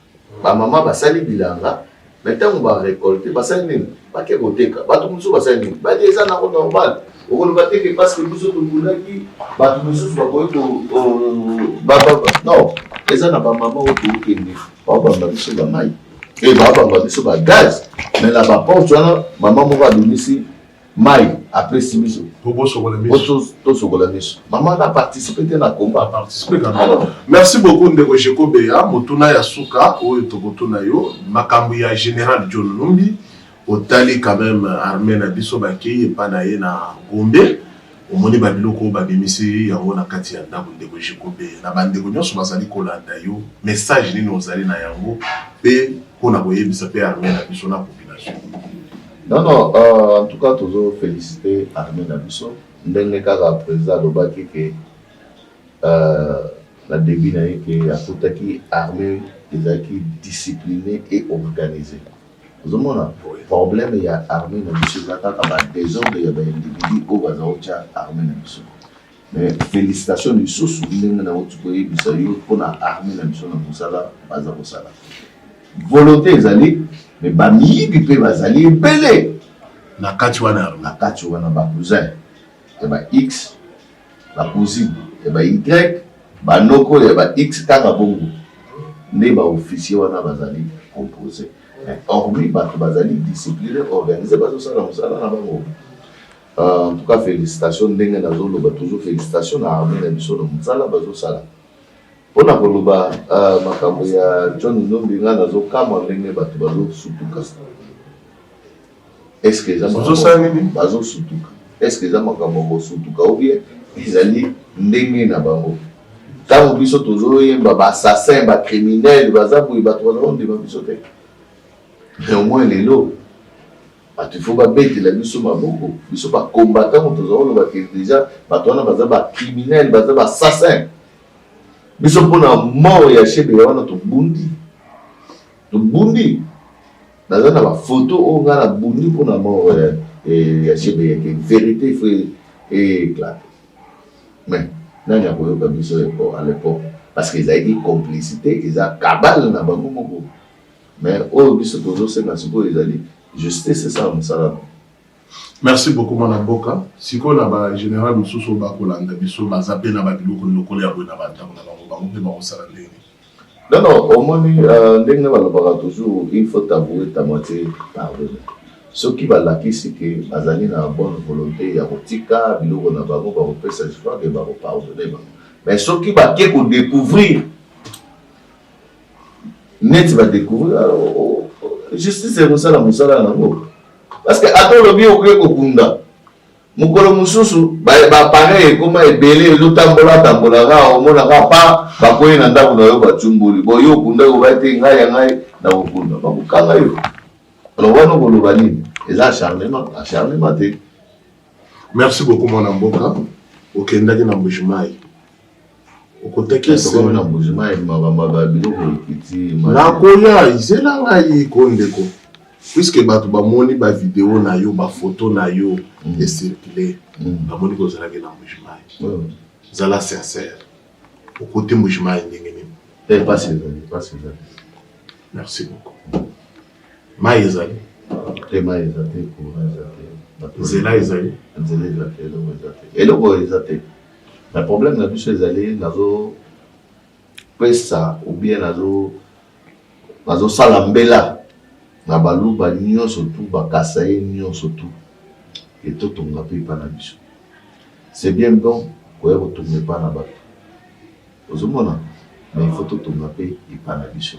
bamama basali bilanga mais ntango barécolte basali nini bake koteka bato mosusu basali nini badi eza nango normal okoloba teke parce que biso tobundaki bato misusu bakoki non eza na bamama oyo tookende baobamba biso bamai e baobamba biso bagaz mais na baporte wana mama moko abimisi mai après Simiso. Tout Maman a participé dans le combat. Merci beaucoup Ndeko Jeko Beya, Motuna Yasuka, Oyo Tokotuna Yo, Makambuya Général John Numbi, Otali quand même armée na biso baki et pas na Gombe. Omoni babiloko babimisi yango na kati ya ndako Ndeko Jeko Beya. Na bandeko nyonso bazali kolanda yo, message nini ozali na yango pe pona koyebisa pe armée na biso na population. Non, non, en tout cas, toujours féliciter Armée Nabiso. Ndenge kaka président lobaki que la début na que akutaki armée ezaki disciplinée et organisée. Vous avez un problème il y a armée Nabiso kaka ba désordre il y a ba individu au bazaocha armée Nabiso. Mais félicitations du sous ndenge na otukoyi bisayo pona armée Nabiso na musala bazako sala. Volonté ezali mais bamiyibi mpe bazali ebele na kati wana bakousin ya ba x bacousine ya ba y banoko ya ba x kaka bongo nde baofficier wana bazali composé hormis bato bazali discipliné organisé bazosala mosala na bango. En tout cas félicitations ndenge nazoloba toujours félicitations na armée na biso na mosala bazosala mpona koloba makambo ya John Numbi nga nazokama ndenge bato bazosutuka. Est-ce que eza bazosutuka? Est-ce que eza makambo kosutuka ou bien ezali ndenge na bango? Ntango biso tozoyemba baassassin bacriminel baza boye bato bazakondima biso te. Mais au moins lelo bato ifo babetela biso maboko biso bacombattant tozakoloba ke déjà bato wana baza bacriminel baza baassassin. Biso mpona mort ya chebe wana tobundi naza na bafoto oyo nga na bundi mpona mort ya chebe yake vérité il faut éclater. Mais nani akoyoka biso à l'époque parce que ezalaki complicité eza kabale na bango moko. Mais oyo biso tozosenga sikoyo ezali justice esa mosala. Merci beaucoup mon Boka. Siko na ba général mususu bakolanda biso bazape na babiloko lokolo ya boye na bantango na bango mpe bakosala ndenge. Non, non, au moins ndenge balobaka toujours il faut avouer ta moitié pardonner. Soki balakisi ke bazali na bonne volonté ya kotika biloko na bango bakopesa je crois que bakopardonner bango. Mais soki bake kodécouvrir neti badécouvrir justice ekosala mosala nango. Parce que attends le bien au clé kokunda mukolo mususu bapare ekoma ebele ezotambola omonaka pa bakoyi na ndako na yo bacumboli boyo okunda yo baete ngai ya ngai na kokunda bakokanga yo. Alors wana koloba nini eza acharnement te. Merci beaucoup mon Mboka. Okendaki na Mbujimai okotekisa na Mbujimai makambo babiloko ekiti nakoya izela ngai kondeko. Puisque bato bamoni ba vidéo na yo ba photo na yo et circuler bamoni ko zala ke na Mbujimai zala sincère au côté Mbujimai ndenge nini pas c'est merci beaucoup mai ezali mai ezali courage zela ezali eloko ezate. Le problème na biso ezali nazo pesa ou bien nazo sala mbela na baluba nyonso tu bakasa ye nyonso tu etotonga mpe epa na biso. C'est bien bon koya kotonga epa na bato ozomona mais il faut totonga mpe epa na biso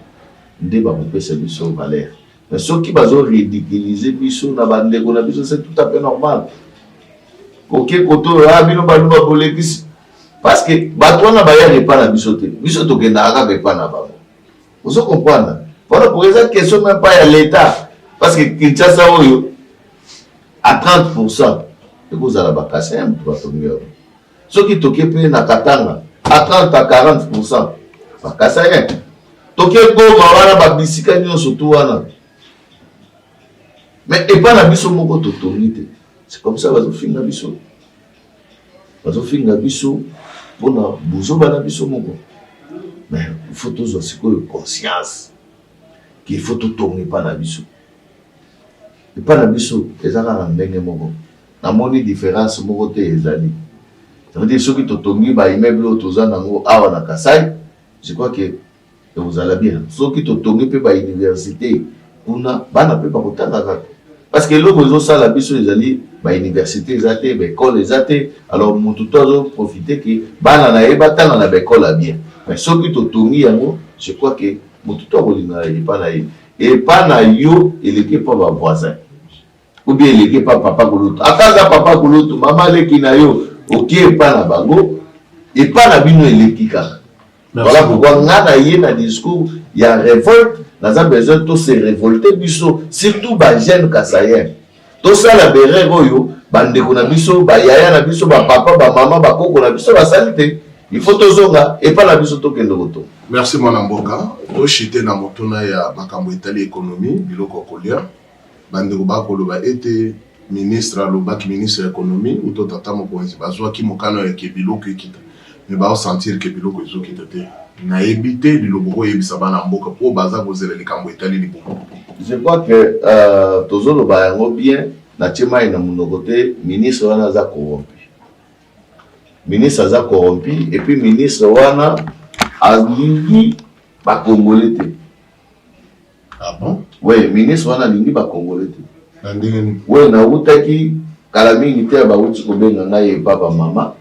nde bakopesa biso valeur. Mais soki bazoridiculize biso na bandeko na biso c'est tout à fait normal. Koke koto bino baluba bolekisi parce que bato wana bayaka epa na biso te biso tokendaka kaka epa na bango ozo comprendre. Voilà pour ça question même pas à l'État parce que Kinshasa à 30% et vous allez bakasser un peu ce qui toque pe na Katanga à 30 à 40% bakasser toke goma wana babisika nyo surtout wana mais et pas la biso moko totonite. C'est comme ça bazofinga biso pona buzo bana biso moko. Mais il faut tous aussi conscience qu'il faut tout tourner par la biso. Et par la biso, les gens ont ndenge moko. Na moni différence moko te ezali. Ça veut dire ceux qui totongi ba immeuble otoza nango awa na Kasai, je crois que vous allez bien. Ceux qui totongi pe ba université, kuna bana pe ba kotanga kaka. parce que l'eau besoin ça la biso les alliés ba université ezate ba école ezate alors mon tuto doit profiter que bana na eba tana na ba école bien mais ce qui to tongi yango je crois que mon tuto bolina et pas na yo et pas ba voisin ou bien les pas papa kulutu akaza papa kulutu mama leki na yo ok pas na bango et pas na bino elekika. Voilà pourquoi on a un discours, il y a révolte, nous avons besoin de se révolter, surtout les jeunes Kassaïens. Tout ça, la berre, bande qu'on a biso, yaya na biso, papa, maman, koko na biso, salité. Il faut tout ça, et pas la biso to kendo goto. Merci mon amboka. To chité na motona ya makambo Italie économie, biloko kolia. Bande ko ba koloba été ministre alobaki ministre économie ou to tata mokonzi bazwa ki mokano ya kebiloko ekita. Mais va sentir que biloko ezokita te na éviter biloko yebisa bana mboka po baza kozela likambo etali libomo. Je crois que tozolo ba yango bien na chema ina munokote ministre wana za corrompu. Ministre za corrompu et puis ministre wana alingi ba congolais te. Ah bon? Oui, ministre wana alingi ba congolais te. Na ndenge ni? Oui, na utaki kala mingi te ba uti kobenga ngai papa mama.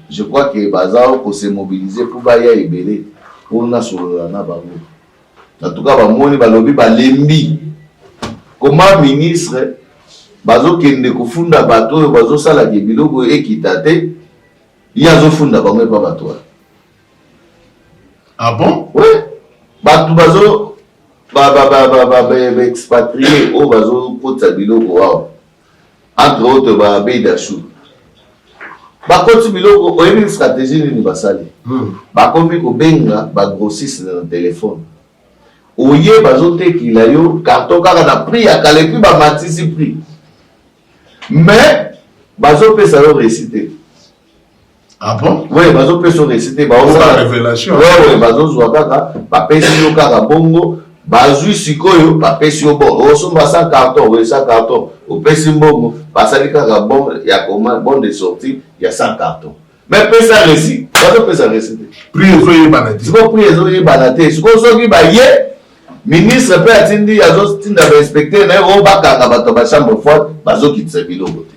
Je crois que Bazar peut se mobiliser pour baya ebele pour na solo na bango. En tout cas ba moni ba lobi ba lembi. Comment ministre bazo kende ko funda bato bazo sala ke biloko ekitate yazo funda bango pa bato. Ah bon? Oui. Bato bazo expatrié o bazo kota biloko wao. Entre autres ba Beidachou. Bakoti biloko oyebi stratégie ni basali bakomi ko benga ba grossiste na téléphone oye bazotekila yo carton kaka na prix ya kalepi ba matisi prix mais bazopesa yo récité. Ah bon? Oui, bazopesa yo récité ba révélation. Oui, bazozwa kaka bapesi yo kaka bongo bazui sikoyo bapesi yo bon osomba 100 carton oui 100 carton opesi mbongo basali kaka bon ya comment bon de sortie il y a 100 cartons. Mais pesa récit, pas pesa récit. Prix ezoye banati. C'est pas prix ezoye banati. Ce qu'on soki ba ye ministre pe atindi azo tinda respecter na o bakanga bato ba chambre forte bazo kitsa biloko te.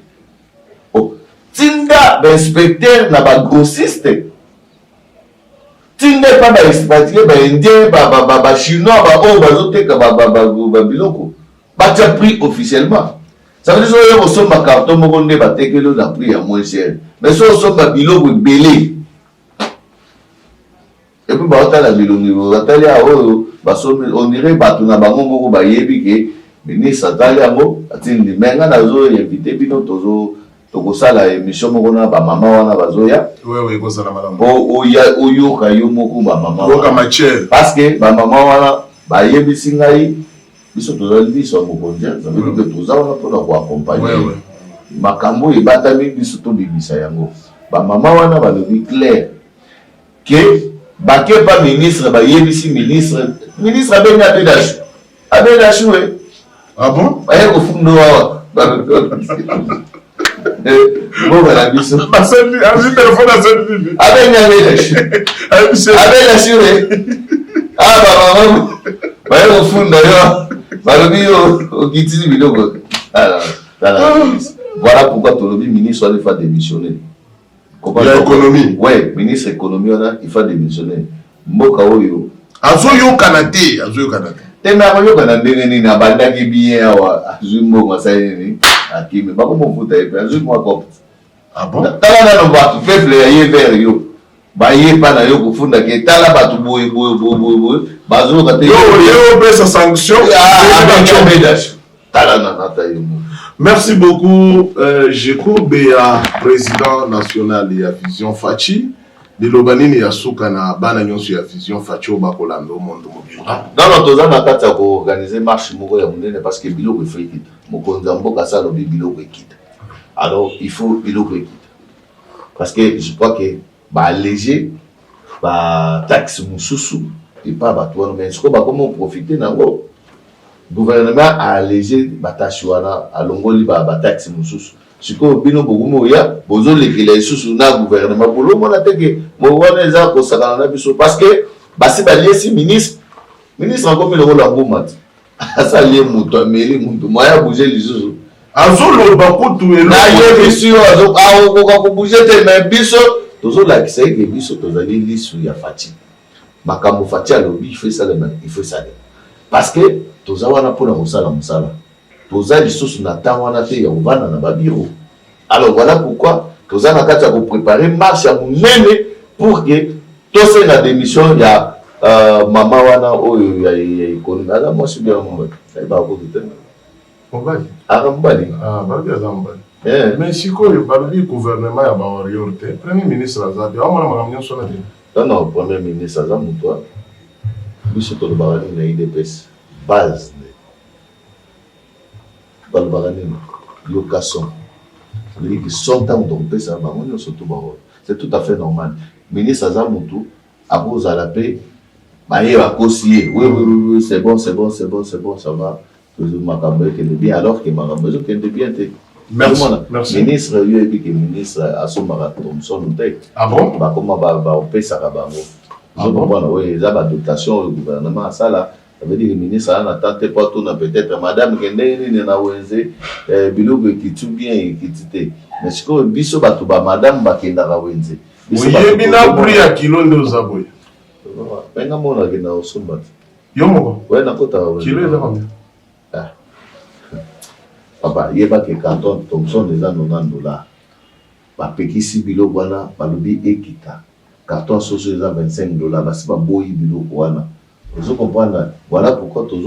Oh, tinda inspecteur na ba grossiste. Tinda pas ba expatrié ba indien ba chinois ba o bazo teka ba biloko. Ba tia prix officiellement. Ça veut dire que si on a un carton, on a un prix moins cher. Mais si on a un biloko belé, et puis on a un biloko, on dirait que on a un biloko, ministre Ataliango, atindi menga nazo invité bino tokosala émission moko na ba mama wana bazoya. Oui, kozala malamu. O yo kayo moko ba mama. Boka matière. Parce que ba mama wana ba yebisi ngai biso tozali biso mokondia ça veut dire que tozala mpona ko accompagner makambo ebatami biso to dibisa yango ba mama wana balobi clair que bake pa ministre ba yebisi ministre abedachu ah bon baye ko fundo wa bon la biso basali ami téléphone asali abedachu ah ba mama baye ko fundo yo balobi yo okitisi biloko voilà pourquoi tolobi ministre il faut démissionner. L'économie. Ouais, ministre économie il faut démissionner. Mboka oyo azoyo kanate tena ko yo kana ndenge ni na bandaki bien awa azumbo masayeni akime bako mofuta epe azumbo akop. Ah bon? Tala na no ba peuple ya ye vers yo. Ba ye pa na yo kufunda ke tala batu boy bazo ka te yo pesa sanction tala na nata yo. Merci beaucoup Jeko Bea président national ya Vision Fachi de lobanini ya suka na bana nyonso ya Vision Fachi bakolanda monde mobile. Non toza na kati ya ko organiser marche moko ya munene parce que biloko efrikita mokonza mboka sala biloko ekita. Alors il faut biloko ekita parce que je crois que ba alléger ba taxe mususu et pas ba toi mais ce que ba comment profiter nango gouvernement a allégé ba taxe wana alongoli ba taxe mususu siko bino bogumo ya bozo lekela isusu na gouvernement bolo mona teke mo wana eza ko sakana na biso parce que basi ba liesi ministre encore le rôle ngomati asali mutu ameli mutu moya bouger lisusu azoloba kutu nayebi sio akokoka kobouge te mais biso tozolakisa eke biso tozali lisu ya Fati makambo Fati alobi il faut esalema parce que toza wana mpona kosala mosala toza lisusu na ntango wana te ya kovanda na babiro. Alors voilà pourquoi toza na kati ya kopréparer marche ya monene pour que tosenga démission ya mama wana oyo ya ekonomi aza mwasi bia mobali ayebakoki te mobali aka mobali balobi aza mobali mais sikoyo balobi gouvernement ya bawarrior te premier ministre aza te amona makambo nyonso wana te non premier ministre aza moto wana biso tolobaka nini na idps base nde balobaka nini location liki son ntango tokopesa bango nyonso to bango c'est tout à fait normal. Ministre aza motu akozala mpe baye bakosi ye oui c'est bon ça va makambo ekende bien alors que makambo ezokende bien te. Merci. Ministre yo ebi ke ministre asomaka Thomson te bakoma baopesaka bango ozokomprendre oyo eza badotation oyo gouvernement asala. Ça veut dire que le ministre a tenté pas tout peut-être madame Kende na wenze biloko ekiti bien ekiti mais ce que biso bato ba madame bakenda ka wenze oyebi na prix ya kilo ndo zaboy penga mona kenda osomba yo moko ouais na kota kilo eza combien papa yeba ke carton Thomson eza $90 ba pekisi biloko wana balobi ekita carton soso eza $25 basi ba boyi biloko wana. Vous comprenez? Voilà pourquoi tous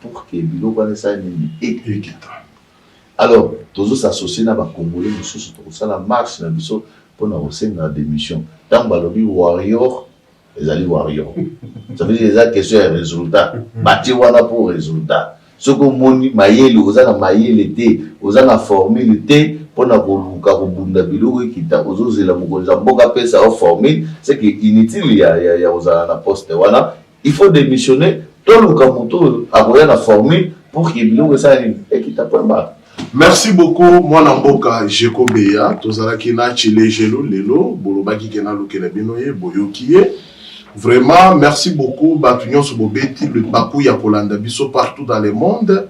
pour que biloko wana ça nini ekita. Alors tous s'associer na ba congolais biso to ça la marche na biso pona osenga démission. Tant balobi warrior ezali warrior. Ça veut dire les question ya résultat. Bati wana pour résultat. Ce que moni mayele ozana mayele te, ozana formule te pona koluka kobunda biloko ekita ozozela mokonza mboka pesa au formule c'est que inutile ya ozala na poste wana. Il faut démissionner. Tout le Kamoto a la formule pour qu'il y ait ça et qui t'apprend pas. Merci beaucoup, moi Namboka Jeko Beya, Tozalaki na Chile Gelo Lelo, Bolobaki Kena Lukelabinoye, Boyokie. Vraiment, merci beaucoup, Batunion Sobobeti, le Bakou Yakolanda Biso partout dans le monde.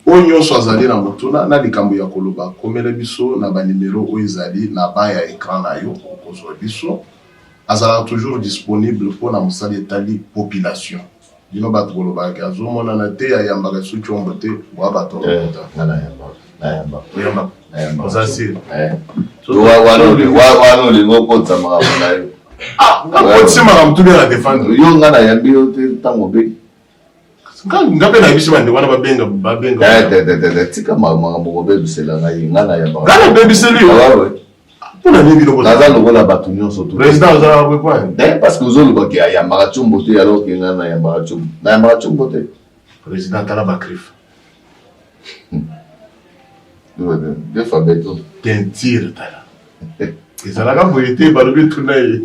Onyo Swazali na Motuna, na Likambo Yakoloba, Komele Biso, na ba numéro Oizali, na Baya écran na yo, Okozwa Biso. Azala toujours disponible pour la moussali etali population. Dino batolo baki azomona na te ayambaka suki ombote wa batolo. Na yamba. Ozasi. Wa le ngoko tsama na yo. Ko tsima ka mtu la défendre. Yo ngana yambi yo te tango be. Ngabe na biso bande wana babenga. Tika makambo be bisela ngai ngana yamba. Ngana be biseli yo. Naza lokola bato nyonso to président ozala ko quoi parce que ozoloba ke ayambaka chombo te alors ke nga na yambaka chombo te président tala ba crif de fabeto tentire tala ezalaka boyete balobi tunaye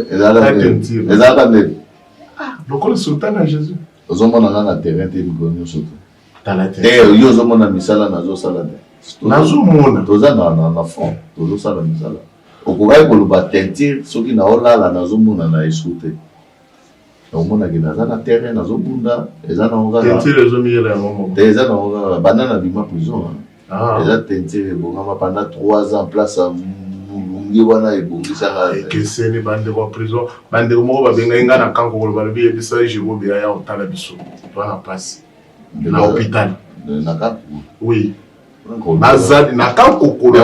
ezalaka nde lokola sultan na jésus ozomona nga na terrain te mikolo nyonso te tala te yo ozomona misala nazosala te nazomona toza na fond tozosala misala okokaki koloba tentire soki naolala nazomona na esu te omonaki naza na terrain nazobunda eza te eza na banda na bima prison eza tentire ebongama pendant 3 ans place mulungi wana ebongisaka ekeseni bandeko ya prison bandeko moko babengai nga na kankokolo balobi yebisa jekobeya ya otala biso toa na place na hôpital na kanko oui nazali na kankokolo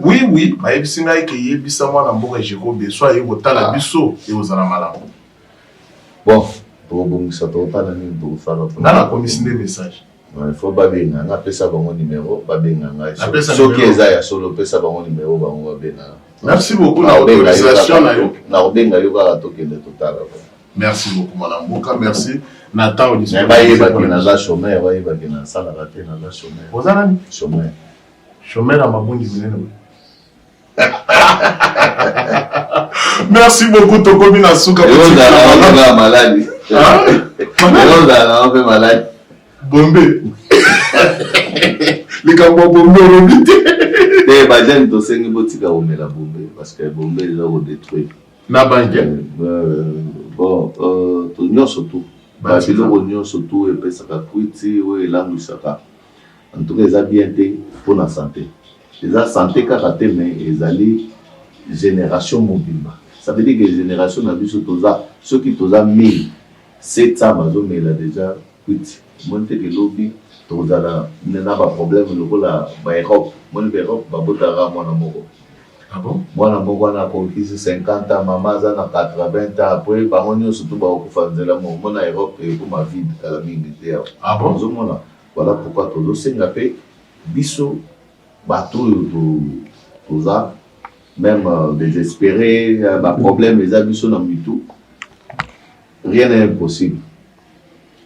oui bayebisi ngai ke yebisa mwana mboka jekobe so aye kotala biso ekozala malamu bon tokobongisa tokotala nini tokosala nga nakomisi nde message il faut babenga nga pesa bango numéro babenga ngai soki eza ya solo pesa bango numéro bango babenga. Merci beaucoup na autorisation na yo na kobenga yo kaka tokende totala. Merci beaucoup mwana mboka merci na temps disponible bayebaki naza chômeur bayebaki nasalaka te naza chômeur oza nani chômeur ya mabongi minene merci beaucoup tokomi na suka maladi maladi bombe likambo bombe olobi te bajani tosengi botika komela bombe parce que bombe eza kodétruire na banke bon to nyonso tu babiloko nyonso tu epesaka kwiti oyo elangwisaka en tout cas eza bien te mpona santé eza santé kaka te mais ezali génération mobimba ça veut dire que génération na biso toza soki toza 1700 bazomela déjà kwiti moni te ke lobi tozala na baproblème lokola baeurope moni baeurope babotaka mwana moko mwana moko wana akokisi 50 ans mama aza na 80 ans après bango nyonso tu bakokufa nzela moko mona europe ekoma vide kala mingi te awa ozomona voilà pourquoi tozosenga mpe biso bato oyo toza même désespéré baproblème eza biso na mitu rien n'est impossible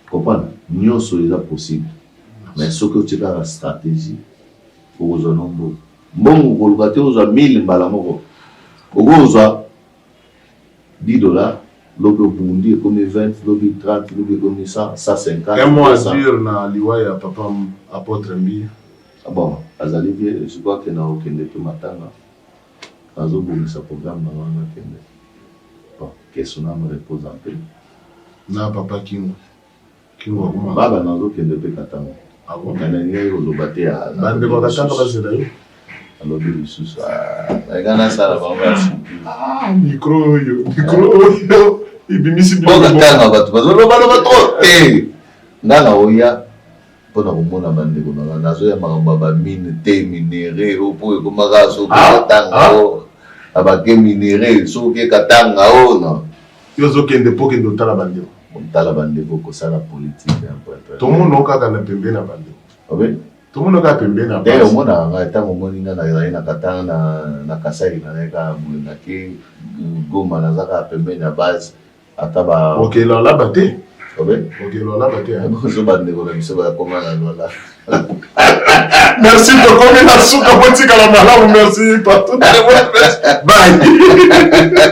comprendre nyonso eza possible mais soki otika na stratégie okozwa na mbongo mbongo koluka te ozwa 1000 mbala moko okozwa $10 lobi obundi ekomi 20 lobi 30 lobi ekomi 100 150 un mot à dire na liwa ya papa apôtre Mbi bon azali bien je crois que na okende te matanga azobongisa programme na wana kende bon question na me repose en paix na papa Kingo akuma baba nazokende mpe katanga naningai koloba te bande bakatanga bazela yo alobi lisusu eka nasala bango micro oyo ibimisi bokatanga bato bazolobaloba tro te nga na oya mpona komona bandeko nanga nazoya makambo ya bamine te minere opo ekomaka soki ekatanga o abake minere soki ekatanga o no yo ozokende mpo kende otala bandeko otala bandeko kosala politike tomono kaka na pembeni na bandeko tomono kaka pembeni na te omonaka ngai ntango omoni nga nazali na katanga na kasai nazalaka nake goma naza kaka pembeni ya base ata okelolaba te okelolaba te so bandeko na biso bakoma na lola merci tokomi na suka botikala malamu merci pato bye